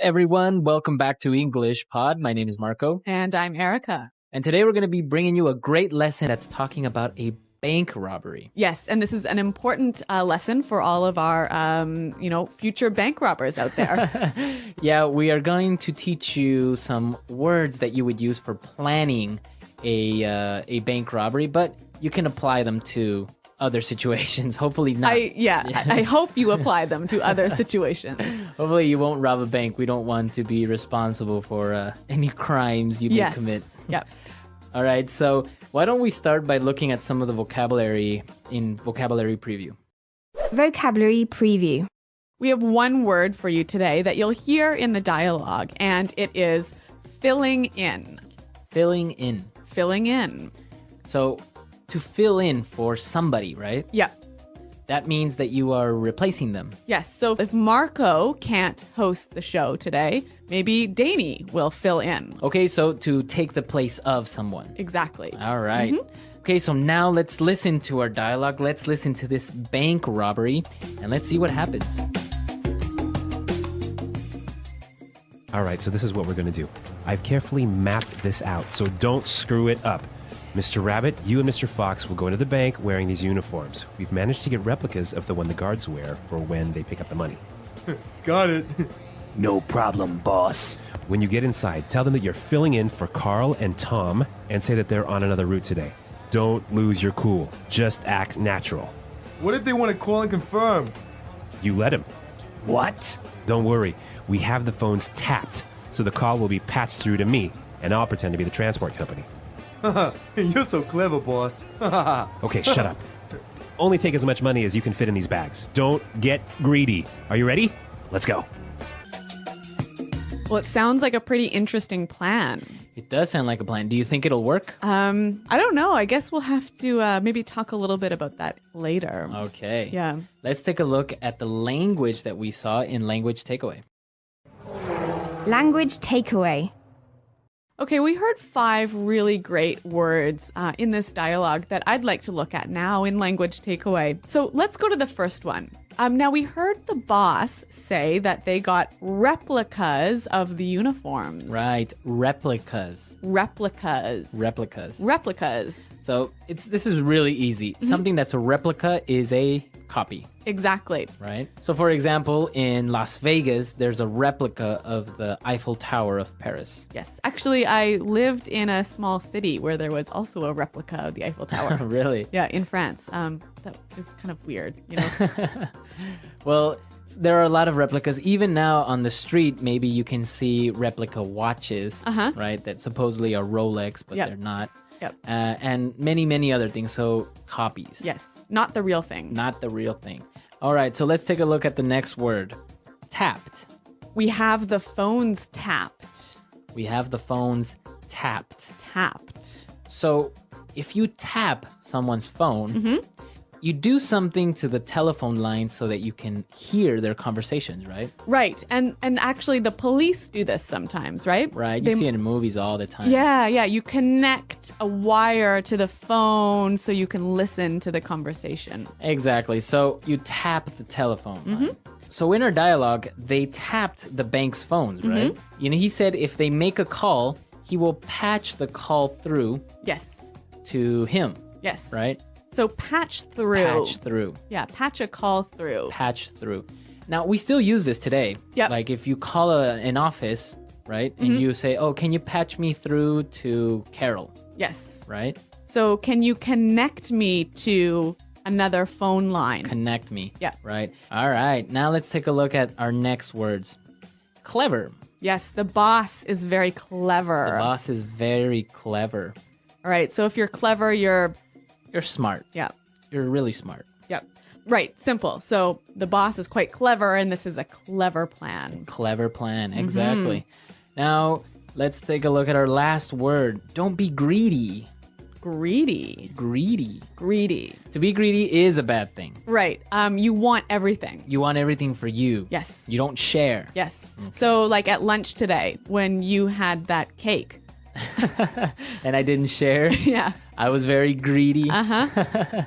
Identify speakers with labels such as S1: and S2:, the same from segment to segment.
S1: everyone. Welcome back to English Pod. My name is Marco.
S2: And I'm Erica.
S1: And today we're going to be bringing you a great lesson that's talking about a bank robbery.
S2: Yes, and this is an important lesson for all of our, future bank robbers out there.
S1: Yeah, we are going to teach you some words that you would use for planning a bank robbery, but you can apply them to other situations. Hopefully not.
S2: I hope you apply them to other situations.
S1: Hopefully you won't rob a bank. We don't want to be responsible for any crimes you may commit.
S2: Yep.
S1: All right, so why don't we start by looking at some of the vocabulary in Vocabulary Preview.
S3: Vocabulary Preview.
S2: We have one word for you today that you'll hear in the dialogue, and it is filling in.
S1: Filling in.
S2: Filling in.
S1: So to fill in for somebody, right?
S2: Yeah.
S1: That means that you are replacing them.
S2: Yes, so if Marco can't host the show today, maybe Danny will fill in.
S1: Okay, so to take the place of someone.
S2: Exactly.
S1: All right. Okay, so now let's listen to our dialogue. Let's listen to this bank robbery, and let's see what happens.
S4: All right, so this is what we're going to do. I've carefully mapped this out, so don't screw it up. Mr. Rabbit, you and Mr. Fox will go into the bank wearing these uniforms. We've managed to get replicas of the one the guards wear for when they pick up the money.
S5: Got it.
S4: No problem, boss. When you get inside, tell them that you're filling in for Carl and Tom and say that they're on another route today. Don't lose your cool. Just act natural.
S5: What if they want to call and confirm?
S4: You let him. What? Don't worry. We have the phones tapped, so the call will be patched through to me, and I'll pretend to be the transport company.
S5: You're so clever, boss.
S4: Okay, shut up. Only take as much money as you can fit in these bags. Don't get greedy. Are you ready? Let's go.
S2: Well, it sounds like a pretty interesting plan.
S1: It does sound like a plan. Do you think it'll work?
S2: I don't know. I guess we'll have to maybe talk a little bit about that later.
S1: Okay.
S2: Yeah.
S1: Let's take a look at the language that we saw in Language Takeaway.
S3: Language Takeaway.
S2: Okay, we heard 5 really great words in this dialogue that I'd like to look at now in Language Takeaway. So let's go to the first one. Now, we heard the boss say that they got replicas of the uniforms.
S1: Right, replicas.
S2: Replicas.
S1: Replicas.
S2: Replicas.
S1: So this is really easy. Something that's a replica is a copy.
S2: Exactly.
S1: Right? So for example, in Las Vegas, there's a replica of the Eiffel Tower of Paris.
S2: Yes. Actually, I lived in a small city where there was also a replica of the Eiffel Tower.
S1: Really?
S2: Yeah, in France. That is kind of weird, you know?
S1: Well, there are a lot of replicas. Even now on the street, maybe you can see replica watches, right? That supposedly are Rolex, but they're not.
S2: Yep.
S1: And many, many other things. So copies.
S2: Yes. Not the real thing.
S1: Not the real thing. All right, so let's take a look at the next word. Tapped.
S2: We have the phones tapped.
S1: We have the phones tapped.
S2: Tapped.
S1: So if you tap someone's phone, you do something to the telephone line so that you can hear their conversations, right?
S2: Right. And actually the police do this sometimes, right?
S1: Right. You see it in movies all the time.
S2: Yeah. You connect a wire to the phone so you can listen to the conversation.
S1: Exactly. So you tap the telephone line. So in our dialogue, they tapped the bank's phones, right? You know, he said if they make a call, he will patch the call through
S2: Yes.
S1: to him.
S2: Yes.
S1: Right?
S2: So patch through.
S1: Patch through.
S2: Yeah, patch a call through.
S1: Patch through. Now, we still use this today.
S2: Yep.
S1: Like if you call an office, right? And you say, oh, can you patch me through to Carol?
S2: Yes.
S1: Right?
S2: So can you connect me to another phone line?
S1: Connect me.
S2: Yeah.
S1: Right. All right. Now let's take a look at our next words. Clever.
S2: Yes, the boss is very clever.
S1: The boss is very clever.
S2: All right, so if you're clever, you're
S1: smart.
S2: Yeah.
S1: You're really smart.
S2: Yep. Right, simple. So the boss is quite clever, and this is a clever plan.
S1: Clever plan, exactly. Now, let's take a look at our last word. Don't be greedy.
S2: Greedy.
S1: Greedy.
S2: Greedy.
S1: To be greedy is a bad thing.
S2: Right. You want everything.
S1: You want everything for you.
S2: Yes.
S1: You don't share.
S2: Yes. Okay. So like at lunch today, when you had that cake.
S1: And I didn't share.
S2: Yeah.
S1: I was very greedy.
S2: Uh-huh.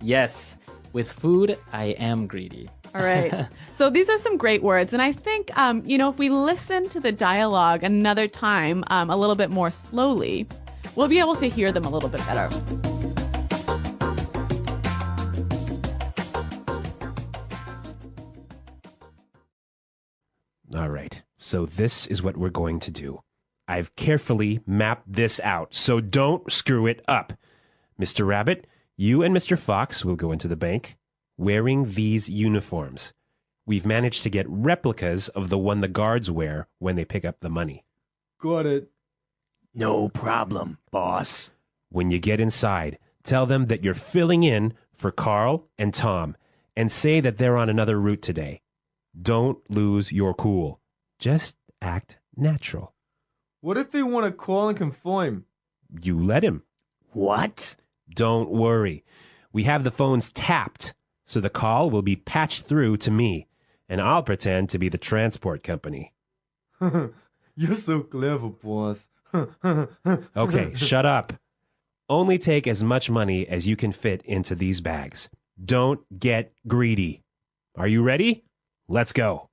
S1: Yes. With food, I am greedy.
S2: All right. So these are some great words. And I think, if we listen to the dialogue another time a little bit more slowly, we'll be able to hear them a little bit better.
S4: All right, so this is what we're going to do. I've carefully mapped this out, so don't screw it up. Mr. Rabbit, you and Mr. Fox will go into the bank wearing these uniforms. We've managed to get replicas of the one the guards wear when they pick up the money.
S5: Got it.
S6: No problem, boss.
S4: When you get inside, tell them that you're filling in for Carl and Tom and say that they're on another route today. Don't lose your cool. Just act natural.
S5: What if they want to call and confirm?
S4: You let him.
S6: What?
S4: Don't worry. We have the phones tapped, so the call will be patched through to me, and I'll pretend to be the transport company.
S5: You're so clever, boss.
S4: Okay, shut up. Only take as much money as you can fit into these bags. Don't get greedy. Are you ready? Let's go.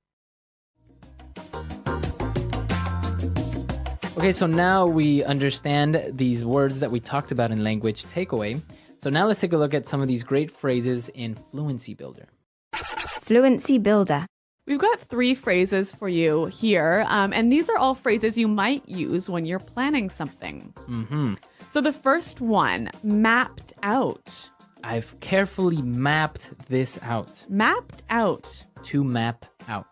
S1: Okay, so now we understand these words that we talked about in language takeaway. So now let's take a look at some of these great phrases in Fluency Builder.
S3: Fluency builder.
S2: We've got 3 phrases for you here, and these are all phrases you might use when you're planning something.
S1: Mm-hmm.
S2: So the first one, mapped out.
S1: I've carefully mapped this out.
S2: Mapped out.
S1: To map out.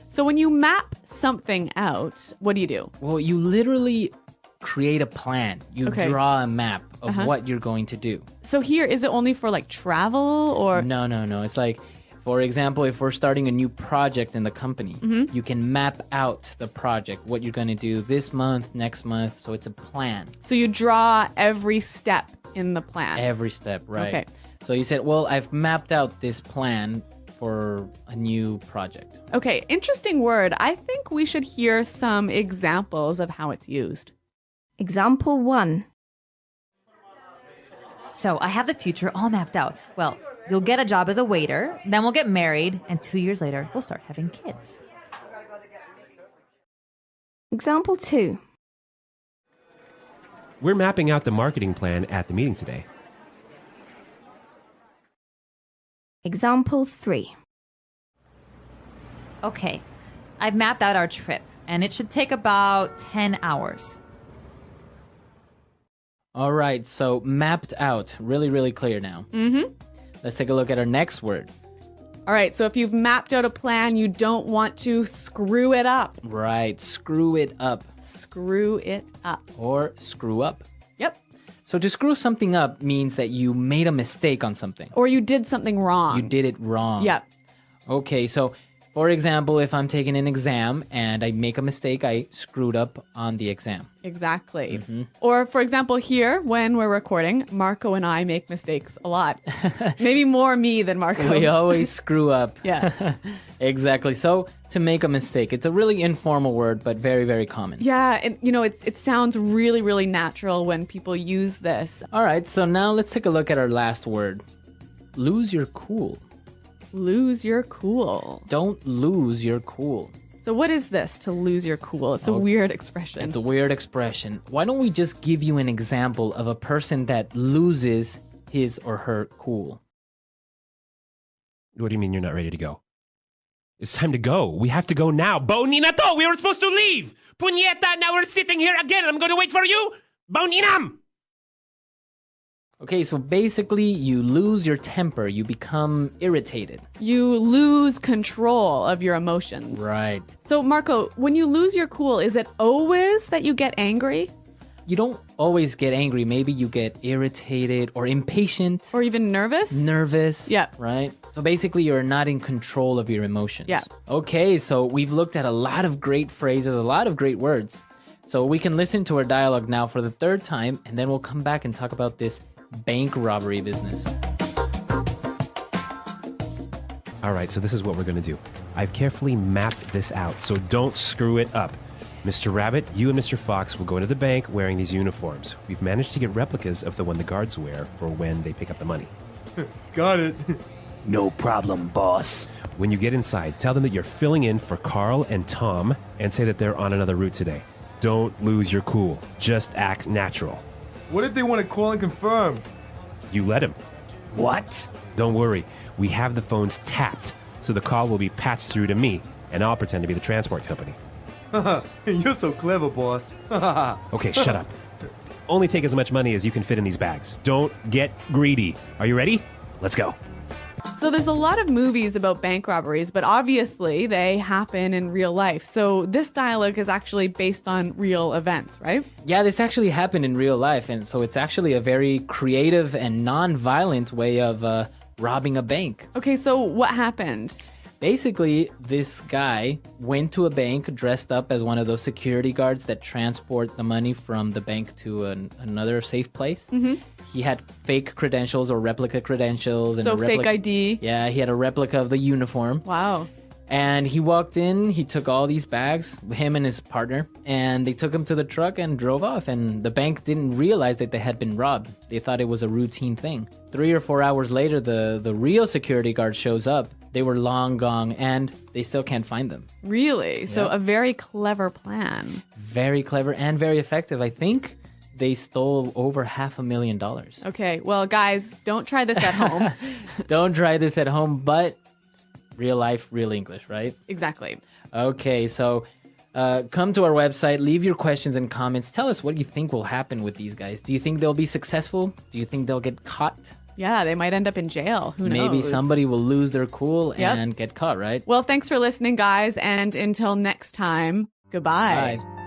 S2: So when you map something out, what do you do?
S1: Well, you literally create a plan. You
S2: Okay.
S1: draw a map of what you're going to do.
S2: So here, is it only for like travel or?
S1: No. It's like, for example, if we're starting a new project in the company, you can map out the project, what you're going to do this month, next month. So it's a plan.
S2: So you draw every step in the plan.
S1: Every step, right?
S2: Okay.
S1: So you said, well, I've mapped out this plan for a new project.
S2: Okay, interesting word. I think we should hear some examples of how it's used.
S3: Example 1.
S7: So I have the future all mapped out. Well, you'll get a job as a waiter, then we'll get married, and 2 years later, we'll start having kids.
S3: Example 2.
S4: We're mapping out the marketing plan at the meeting today.
S3: Example 3.
S7: Okay, I've mapped out our trip, and it should take about 10 hours.
S1: All right, so mapped out. Really, really clear now.
S2: Mm-hmm.
S1: Let's take a look at our next word.
S2: All right, so if you've mapped out a plan, you don't want to screw it up.
S1: Right, screw it up.
S2: Screw it up.
S1: Or screw up.
S2: Yep.
S1: So to screw something up means that you made a mistake on something.
S2: Or you did something wrong.
S1: You did it wrong.
S2: Yep.
S1: Okay, so for example, if I'm taking an exam and I make a mistake, I screwed up on the exam.
S2: Exactly. Or for example, here, when we're recording, Marco and I make mistakes a lot. Maybe more me than Marco.
S1: We always screw up.
S2: Yeah.
S1: Exactly. So to make a mistake, it's a really informal word, but very, very common.
S2: Yeah, and it sounds really, really natural when people use this.
S1: All right, so now let's take a look at our last word. Lose your cool.
S2: Lose your cool.
S1: Don't lose your cool.
S2: So what is this, to lose your cool? It's a weird expression.
S1: It's a weird expression. Why don't we just give you an example of a person that loses his or her cool?
S4: What do you mean you're not ready to go? It's time to go. We have to go now. Bonina to! We were supposed to leave! Puñeta, now we're sitting here again and I'm going to wait for you! Boninam!
S1: Okay, so basically you lose your temper. You become irritated.
S2: You lose control of your emotions.
S1: Right.
S2: So Marco, when you lose your cool, is it always that you get angry?
S1: You don't always get angry. Maybe you get irritated or impatient.
S2: Or even nervous?
S1: Nervous.
S2: Yeah.
S1: Right? So basically, you're not in control of your emotions.
S2: Yeah.
S1: Okay, so we've looked at a lot of great phrases, a lot of great words. So we can listen to our dialogue now for the 3rd time, and then we'll come back and talk about this bank robbery business.
S4: All right, so this is what we're going to do. I've carefully mapped this out, so don't screw it up. Mr. Rabbit, you and Mr. Fox will go into the bank wearing these uniforms. We've managed to get replicas of the one the guards wear for when they pick up the money.
S5: Got it.
S6: No problem, boss.
S4: When you get inside, tell them that you're filling in for Carl and Tom and say that they're on another route today. Don't lose your cool. Just act natural.
S5: What if they want to call and confirm?
S4: You let him.
S6: What?
S4: Don't worry. We have the phones tapped, so the call will be patched through to me, and I'll pretend to be the transport company.
S5: You're so clever, boss.
S4: Okay, shut up. Only take as much money as you can fit in these bags. Don't get greedy. Are you ready? Let's go.
S2: So there's a lot of movies about bank robberies, but obviously they happen in real life. So this dialogue is actually based on real events, right?
S1: Yeah, this actually happened in real life, and so it's actually a very creative and non-violent way of robbing a bank.
S2: Okay, so what happened?
S1: Basically, this guy went to a bank dressed up as one of those security guards that transport the money from the bank to another safe place. Mm-hmm. He had fake credentials or replica credentials. And
S2: So fake ID.
S1: Yeah, he had a replica of the uniform.
S2: Wow.
S1: And he walked in, he took all these bags, him and his partner, and they took him to the truck and drove off. And the bank didn't realize that they had been robbed. They thought it was a routine thing. 3 or 4 hours later, the real security guard shows up. They were long gone, and they still can't find them.
S2: Really? So
S1: Yep.
S2: a very clever plan.
S1: Very clever and very effective. I think they stole over $500,000.
S2: Okay, well, guys, don't try this at home.
S1: Don't try this at home, but real life, real English, right?
S2: Exactly.
S1: Okay, so come to our website, leave your questions and comments. Tell us what you think will happen with these guys. Do you think they'll be successful? Do you think they'll get caught?
S2: Yeah, they might end up in jail. Who knows?
S1: Maybe somebody will lose their cool
S2: Yep.
S1: and get caught, right?
S2: Well, thanks for listening, guys. And until next time, goodbye.
S1: Bye.